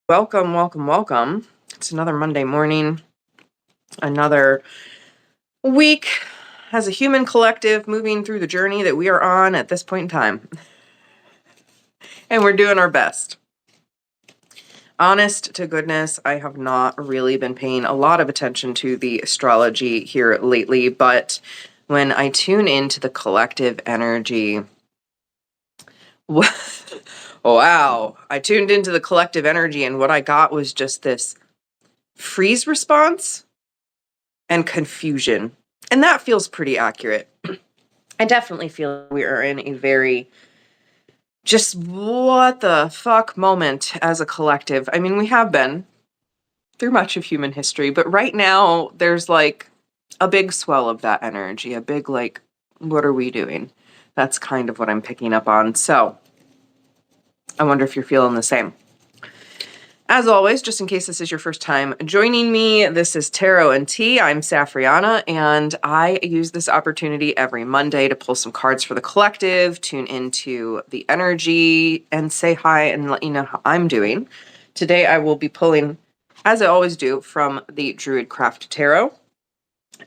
Welcome, welcome, welcome. It's another Monday morning, another week as a human collective moving through the journey that we are on at this point in time. And we're doing our best. Honest to goodness, I have not really been paying a lot of attention to the astrology here lately, but when I tune into the collective energy, wow, I tuned into the collective energy and what I got was just this freeze response and confusion. And that feels pretty accurate. I definitely feel we are in a very just what the fuck moment as a collective. I mean, we have been through much of human history, but right now there's like a big swell of that energy, a big like, what are we doing? That's kind of what I'm picking up on. So I wonder if you're feeling the same. As always, just in case this is your first time joining me, this is Tarot and Tea. I'm Safrianna, and I use this opportunity every Monday to pull some cards for the collective, tune into the energy, and say hi and let you know how I'm doing. Today I will be pulling, as I always do, from the Druid Craft Tarot,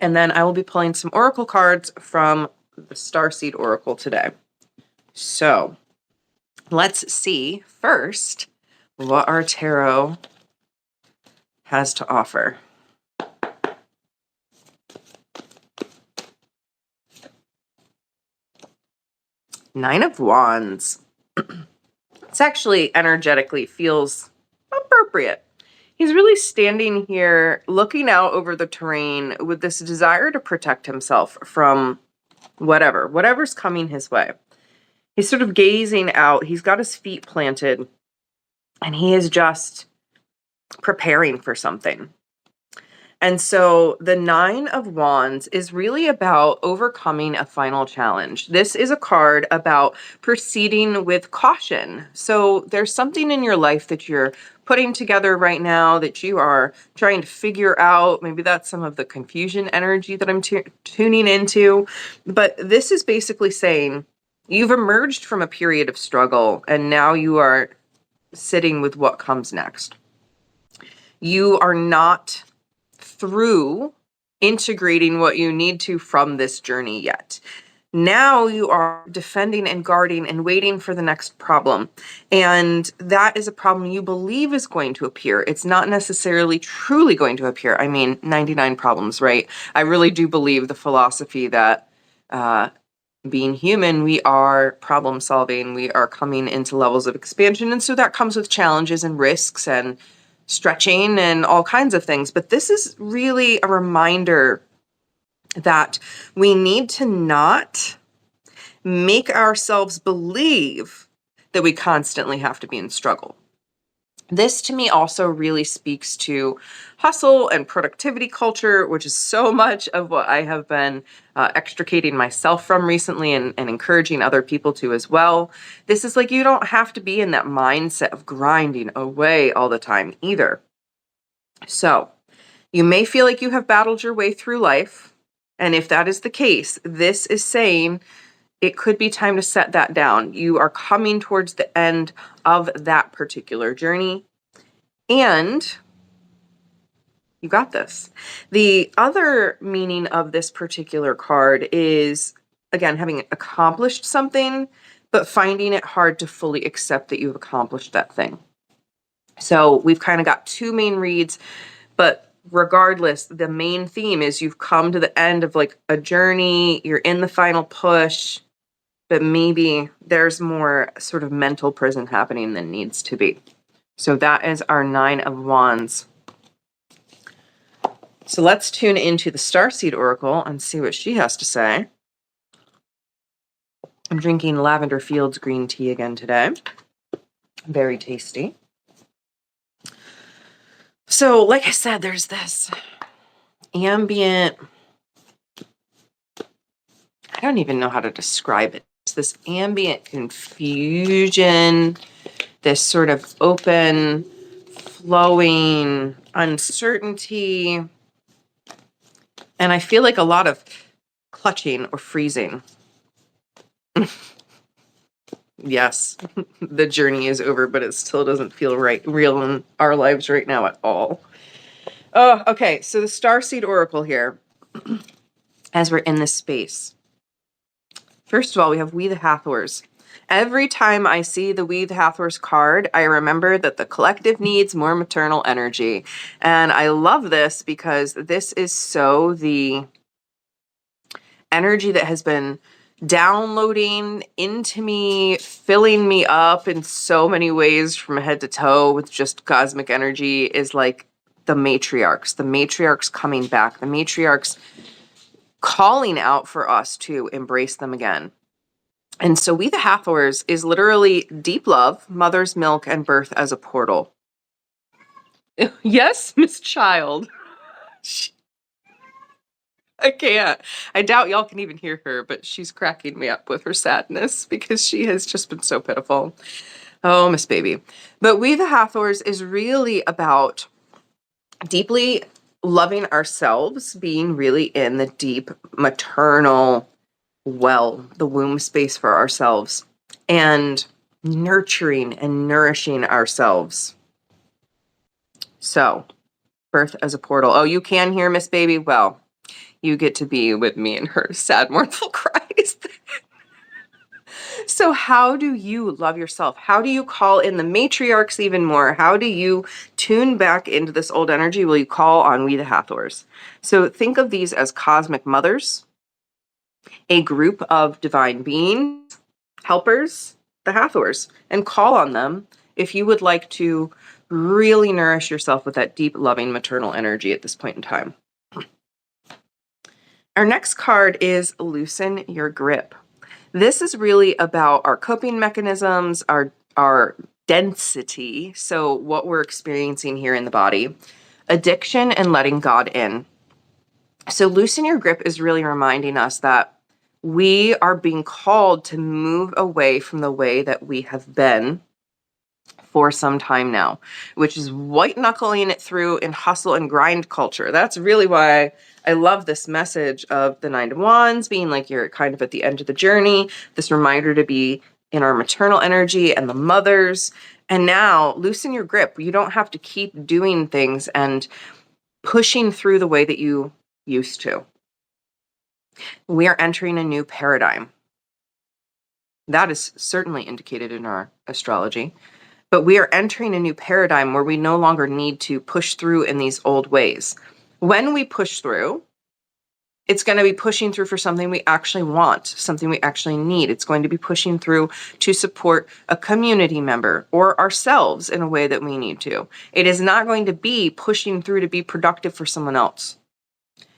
and then I will be pulling some oracle cards from the Starseed Oracle today. So let's see first what our tarot has to offer. Nine of Wands. It's actually energetically feels appropriate. He's really standing here looking out over the terrain with this desire to protect himself from whatever's coming his way. He's sort of gazing out. He's got his feet planted and he is just preparing for something. And so the Nine of Wands is really about overcoming a final challenge. This is a card about proceeding with caution. So there's something in your life that you're putting together right now that you are trying to figure out. Maybe that's some of the confusion energy that I'm tuning into. But this is basically saying you've emerged from a period of struggle and now you are sitting with what comes next. You are not through integrating what you need to from this journey yet. Now you are defending and guarding and waiting for the next problem. And that is a problem you believe is going to appear. It's not necessarily truly going to appear. I mean, 99 problems, right? I really do believe the philosophy that being human, we are problem solving. We are coming into levels of expansion. And so that comes with challenges and risks and stretching and all kinds of things. But this is really a reminder that we need to not make ourselves believe that we constantly have to be in struggle. This to me also really speaks to hustle and productivity culture, which is so much of what I have been extricating myself from recently and encouraging other people to as well. This is like, you don't have to be in that mindset of grinding away all the time either. So you may feel like you have battled your way through life. And if that is the case, this is saying it could be time to set that down. You are coming towards the end of that particular journey, and you got this. The other meaning of this particular card is, again, having accomplished something, but finding it hard to fully accept that you've accomplished that thing. So we've kind of got two main reads, but regardless, the main theme is you've come to the end of like a journey, you're in the final push, but maybe there's more sort of mental prison happening than needs to be. So that is our Nine of Wands. So let's tune into the Starseed Oracle and see what she has to say. I'm drinking Lavender Fields green tea again today. Very tasty. So like I said, there's this ambient, I don't even know how to describe it. It's this ambient confusion, this sort of open, flowing uncertainty. And I feel like a lot of clutching or freezing. Yes, the journey is over, but it still doesn't feel real in our lives right now at all. Oh, okay. So the Starseed Oracle here, as we're in this space. First of all, we have We the Hathors. Every time I see the We the Hathors card, I remember that the collective needs more maternal energy. And I love this because this is so the energy that has been downloading into me, filling me up in so many ways from head to toe with just cosmic energy, is like the matriarchs coming back, the matriarchs calling out for us to embrace them again. And so We the Hathors is literally deep love, mother's milk, and birth as a portal. Yes, Miss Child. I can't. I doubt y'all can even hear her, but she's cracking me up with her sadness because she has just been so pitiful. Oh, Miss Baby. But We the Hathors is really about deeply loving ourselves, being really in the deep maternal well, the womb space for ourselves, and nurturing and nourishing ourselves. So, birth as a portal. Oh, you can hear Miss Baby? Well, you get to be with me in her sad, mournful cries. So how do you love yourself? How do you call in the matriarchs even more? How do you tune back into this old energy? Will you call on We the Hathors? So think of these as cosmic mothers, a group of divine beings, helpers, the Hathors, and call on them if you would like to really nourish yourself with that deep, loving, maternal energy at this point in time. Our next card is Loosen Your Grip. This is really about our coping mechanisms, our density, so what we're experiencing here in the body, addiction, and letting God in. So Loosen Your Grip is really reminding us that we are being called to move away from the way that we have been for some time now, which is white-knuckling it through in hustle and grind culture. That's really why I love this message of the Nine of Wands being like you're kind of at the end of the journey, this reminder to be in our maternal energy and the mothers. And now loosen your grip. You don't have to keep doing things and pushing through the way that you used to. We are entering a new paradigm. That is certainly indicated in our astrology. But we are entering a new paradigm where we no longer need to push through in these old ways. When we push through, it's going to be pushing through for something we actually want, something we actually need. It's going to be pushing through to support a community member or ourselves in a way that we need to. It is not going to be pushing through to be productive for someone else.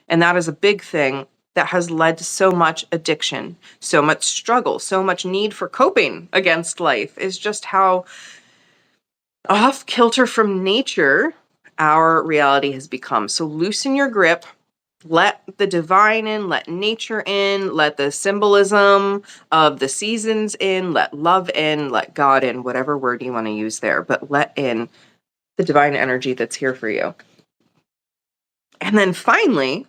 And that is a big thing that has led to so much addiction, so much struggle, so much need for coping against life, is just how off kilter from nature our reality has become. So loosen your grip, let the divine in, let nature in, let the symbolism of the seasons in, let love in, let God in, whatever word you want to use there, but let in the divine energy that's here for you. And then finally,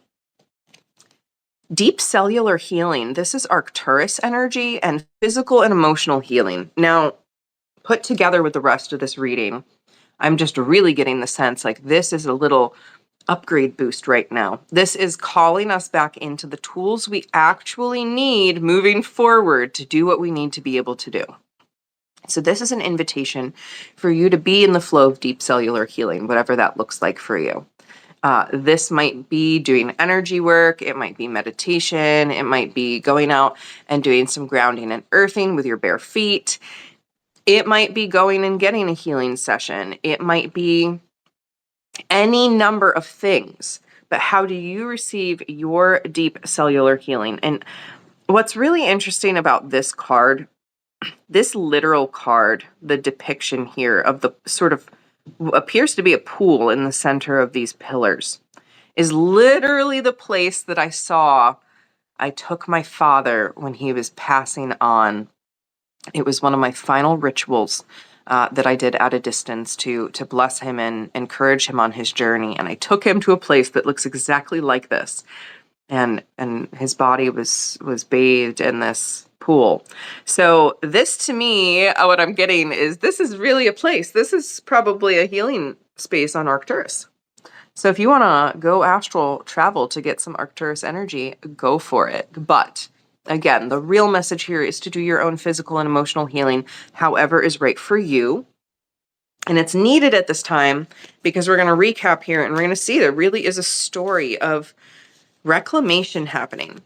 deep cellular healing. This is Arcturus energy and physical and emotional healing. Now, put together with the rest of this reading, I'm just really getting the sense like this is a little upgrade boost right now. This is calling us back into the tools we actually need moving forward to do what we need to be able to do. So this is an invitation for you to be in the flow of deep cellular healing, whatever that looks like for you. This might be doing energy work. It might be meditation. It might be going out and doing some grounding and earthing with your bare feet. It might be going and getting a healing session. It might be any number of things. But how do you receive your deep cellular healing? And what's really interesting about this card, this literal card, the depiction here of the sort of appears to be a pool in the center of these pillars, is literally the place that I took my father when he was passing on. It was one of my final rituals that I did at a distance to bless him and encourage him on his journey. And I took him to a place that looks exactly like this. And his body was bathed in this pool. So this to me, what I'm getting is this is really a place. This is probably a healing space on Arcturus. So if you want to go astral travel to get some Arcturus energy, go for it. But again, the real message here is to do your own physical and emotional healing, however is right for you. And it's needed at this time because we're going to recap here and we're going to see there really is a story of reclamation happening.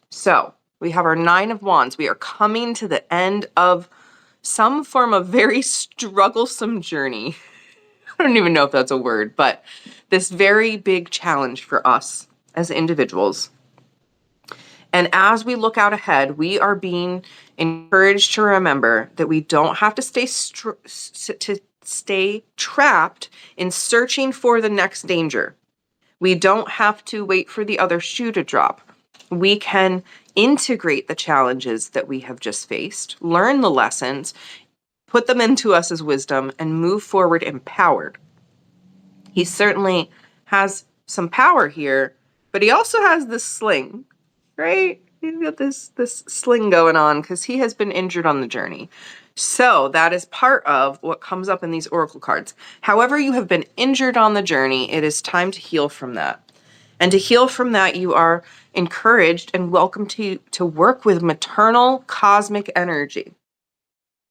So we have our Nine of Wands. We are coming to the end of some form of very strugglesome journey. I don't even know if that's a word, but this very big challenge for us as individuals. And as we look out ahead, we are being encouraged to remember that we don't have to stay trapped in searching for the next danger. We don't have to wait for the other shoe to drop. We can integrate the challenges that we have just faced, learn the lessons, put them into us as wisdom, and move forward empowered. He certainly has some power here, but he also has this sling, right? He's got this sling going on because he has been injured on the journey. So that is part of what comes up in these oracle cards. However you have been injured on the journey, it is time to heal from that. And to heal from that, you are encouraged and welcome to work with maternal cosmic energy.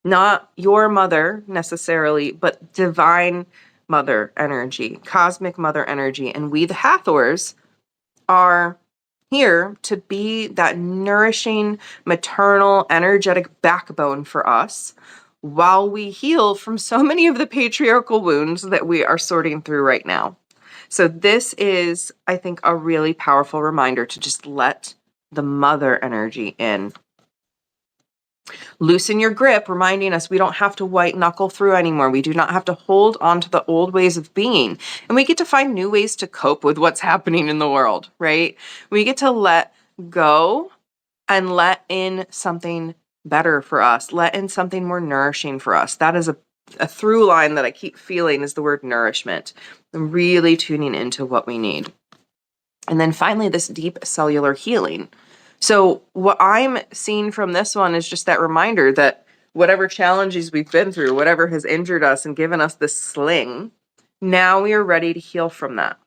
Not your mother necessarily, but divine mother energy, cosmic mother energy. And we, the Hathors, are here to be that nourishing, maternal, energetic backbone for us while we heal from so many of the patriarchal wounds that we are sorting through right now. So this is, I think, a really powerful reminder to just let the mother energy in. Loosen your grip, reminding us we don't have to white knuckle through anymore. We do not have to hold on to the old ways of being. And we get to find new ways to cope with what's happening in the world, right? We get to let go and let in something better for us, let in something more nourishing for us. That is a through line that I keep feeling is the word nourishment. I'm really tuning into what we need. And then finally, this deep cellular healing. So what I'm seeing from this one is just that reminder that whatever challenges we've been through, whatever has injured us and given us this sling, now we are ready to heal from that.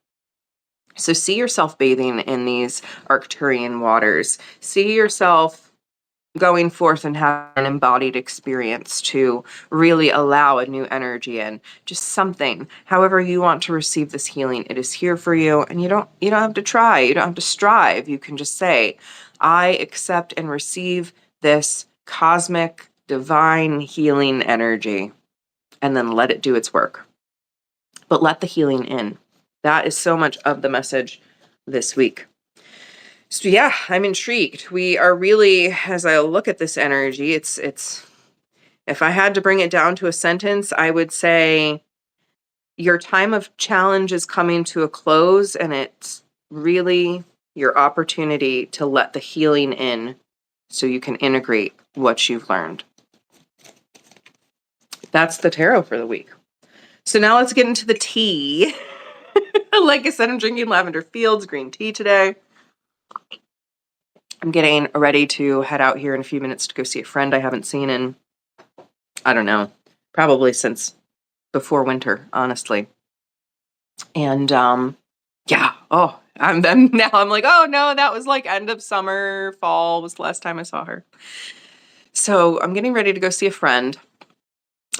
So see yourself bathing in these Arcturian waters. See yourself going forth and have an embodied experience to really allow a new energy in. Just something. However you want to receive this healing, it is here for you, and you don't have to try. You don't have to strive. You can just say, I accept and receive this cosmic, divine healing energy, and then let it do its work. But let the healing in. That is so much of the message this week. So yeah, I'm intrigued. We are really, as I look at this energy, it's if I had to bring it down to a sentence, I would say your time of challenge is coming to a close, and it's really your opportunity to let the healing in so you can integrate what you've learned. That's the tarot for the week. So now let's get into the tea. Like I said, I'm drinking Lavender Fields green tea today. I'm getting ready to head out here in a few minutes to go see a friend I haven't seen in, I don't know, probably since before winter, honestly. And yeah, I'm like, oh no, that was like end of summer, fall was the last time I saw her. So I'm getting ready to go see a friend.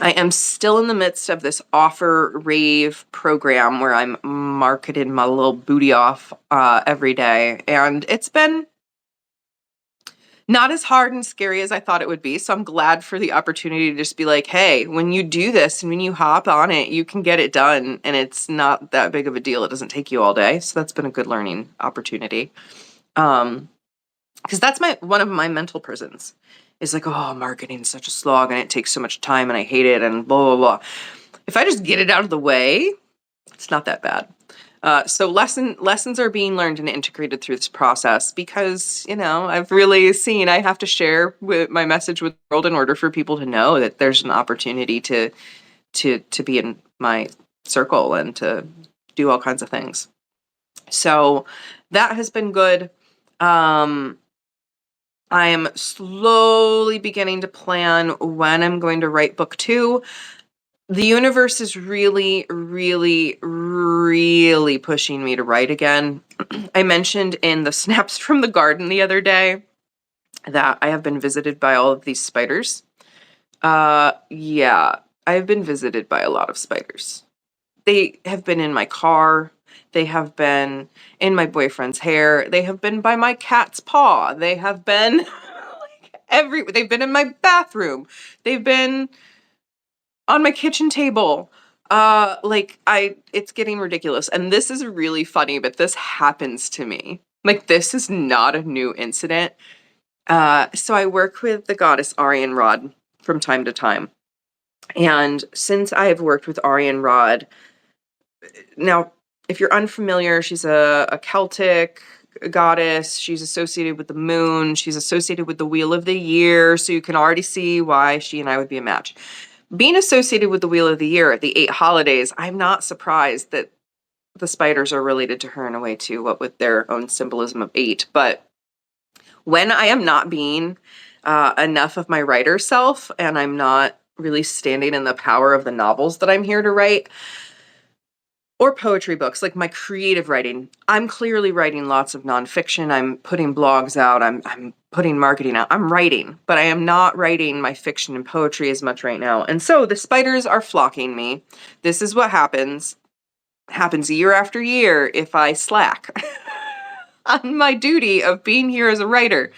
I am still in the midst of this offer Rave program where I'm marketing my little booty off every day. And it's been not as hard and scary as I thought it would be. So I'm glad for the opportunity to just be like, hey, when you do this and when you hop on it, you can get it done. And it's not that big of a deal. It doesn't take you all day. So that's been a good learning opportunity. Because that's one of my mental prisons. Is like, oh, marketing is such a slog and it takes so much time and I hate it and blah, blah, blah. If I just get it out of the way, it's not that bad. So lessons are being learned and integrated through this process because, I've really seen I have to share my message with the world in order for people to know that there's an opportunity to be in my circle and to do all kinds of things. So that has been good. I am slowly beginning to plan when I'm going to write book 2. The universe is really, really, really pushing me to write again. I mentioned in the snaps from the garden the other day that I have been visited by all of these spiders. Yeah, I've been visited by a lot of spiders. They have been in my car. They have been in my boyfriend's hair. They have been by my cat's paw. They have been they've been in my bathroom. They've been on my kitchen table. It's getting ridiculous. And this is really funny, but this happens to me. Like, this is not a new incident. So I work with the goddess Arianrhod from time to time. And since I have worked with Arianrhod, now, if you're unfamiliar, she's a Celtic goddess. She's associated with the moon. She's associated with the wheel of the year. So you can already see why she and I would be a match. Being associated with the wheel of the year, the 8 holidays, I'm not surprised that the spiders are related to her in a way too, what with their own symbolism of 8. But when I am not being enough of my writer self and I'm not really standing in the power of the novels that I'm here to write, or poetry books, like my creative writing. I'm clearly writing lots of nonfiction. I'm putting blogs out. I'm putting marketing out. I'm writing, but I am not writing my fiction and poetry as much right now. And so the spiders are flocking me. This is what happens year after year if I slack on my duty of being here as a writer.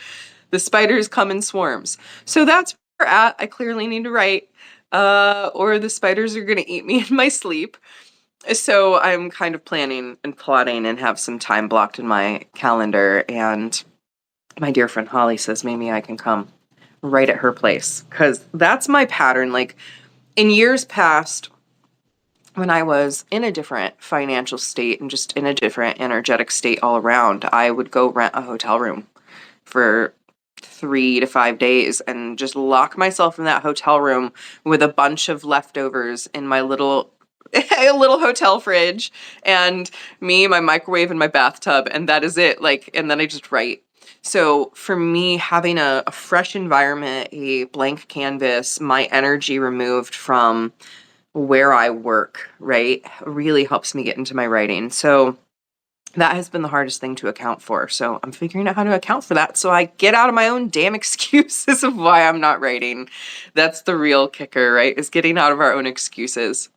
The spiders come in swarms. So that's where we're at. I clearly need to write, or the spiders are going to eat me in my sleep. So I'm kind of planning and plotting and have some time blocked in my calendar. And my dear friend Holly says maybe I can come right at her place, because that's my pattern. Like, in years past, when I was in a different financial state and just in a different energetic state all around, I would go rent a hotel room for 3 to 5 days and just lock myself in that hotel room with a bunch of leftovers in my little a little hotel fridge and me, my microwave, and my bathtub, and that is it. Like, and then I just write. So for me, having a fresh environment, a blank canvas, my energy removed from where I work, right, really helps me get into my writing. So that has been the hardest thing to account for. So I'm figuring out how to account for that so I get out of my own damn excuses of why I'm not writing. That's the real kicker, right, is getting out of our own excuses.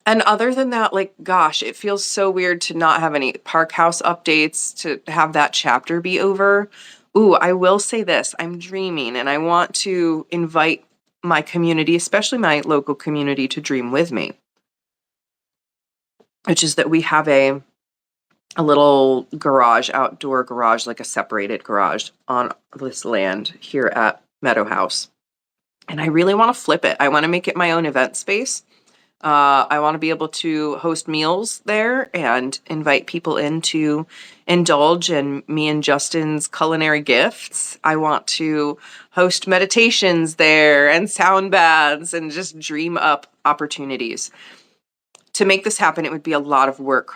And other than that, like, gosh, it feels so weird to not have any Park House updates, to have that chapter be over. Ooh, I will say this. I'm dreaming, and I want to invite my community, especially my local community, to dream with me. Which is that we have a little garage, outdoor garage, like a separated garage on this land here at Meadow House. And I really want to flip it. I want to make it my own event space. I want to be able to host meals there and invite people in to indulge in me and Justin's culinary gifts. I want to host meditations there and sound baths and just dream up opportunities. To make this happen, it would be a lot of work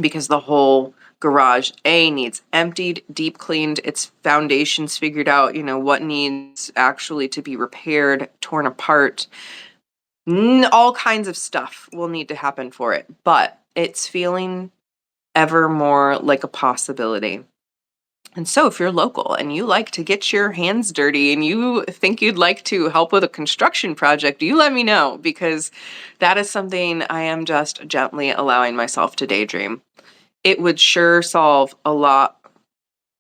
because the whole garage, needs emptied, deep cleaned, its foundations figured out, what needs actually to be repaired, torn apart. All kinds of stuff will need to happen for it, but it's feeling ever more like a possibility. And so if you're local and you like to get your hands dirty and you think you'd like to help with a construction project, you let me know, because that is something I am just gently allowing myself to daydream. It would sure solve a lot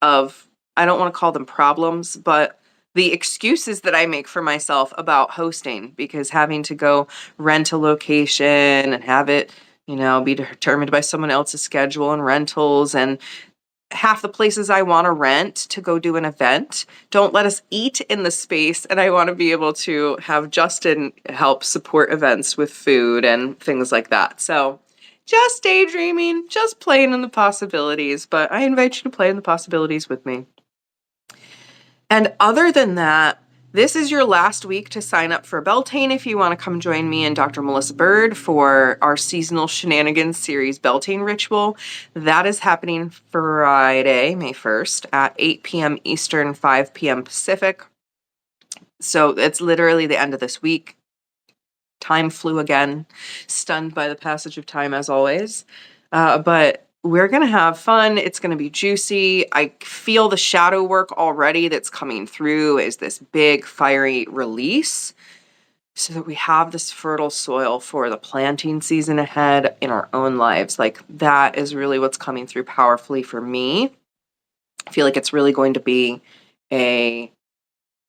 of, I don't want to call them problems, but the excuses that I make for myself about hosting, because having to go rent a location and have it, be determined by someone else's schedule and rentals, and half the places I want to rent to go do an event don't let us eat in the space, and I want to be able to have Justin help support events with food and things like that. So just daydreaming, just playing in the possibilities, but I invite you to play in the possibilities with me. And other than that, This is your last week to sign up for Beltane if you want to come join me and Dr. Melissa Bird for our Seasonal Shenanigans series Beltane Ritual. That is happening Friday, May 1st at 8 p.m. Eastern, 5 p.m. Pacific. So it's literally the end of this week. Time flew again, stunned by the passage of time as always. But we're going to have fun. It's going to be juicy. I feel the shadow work already that's coming through is this big fiery release so that we have this fertile soil for the planting season ahead in our own lives. Like that is really what's coming through powerfully for me. I feel like it's really going to be a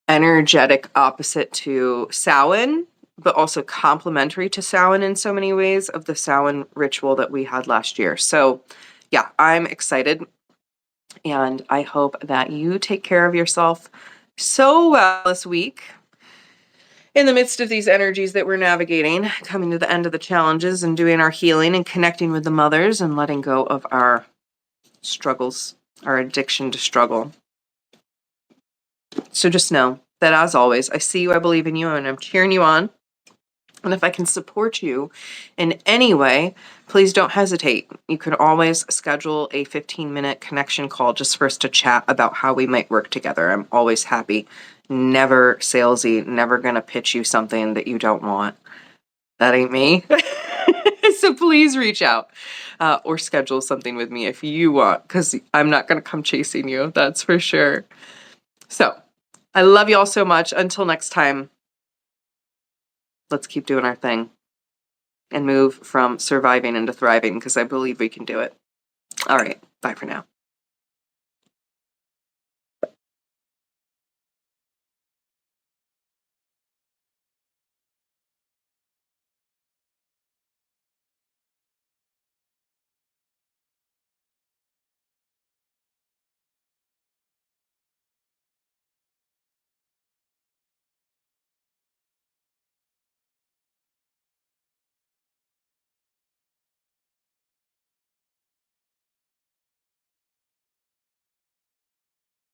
energetic opposite to Samhain, but also complementary to Samhain in so many ways of the Samhain ritual that we had last year. So yeah, I'm excited, and I hope that you take care of yourself so well this week in the midst of these energies that we're navigating, coming to the end of the challenges and doing our healing and connecting with the mothers and letting go of our struggles, our addiction to struggle. So just know that as always, I see you, I believe in you, and I'm cheering you on. And if I can support you in any way, please don't hesitate. You can always schedule a 15-minute connection call just for us to chat about how we might work together. I'm always happy. Never salesy, never going to pitch you something that you don't want. That ain't me. So please reach out or schedule something with me if you want, because I'm not going to come chasing you. That's for sure. So I love you all so much. Until next time. Let's keep doing our thing and move from surviving into thriving, because I believe we can do it. All right. Bye for now.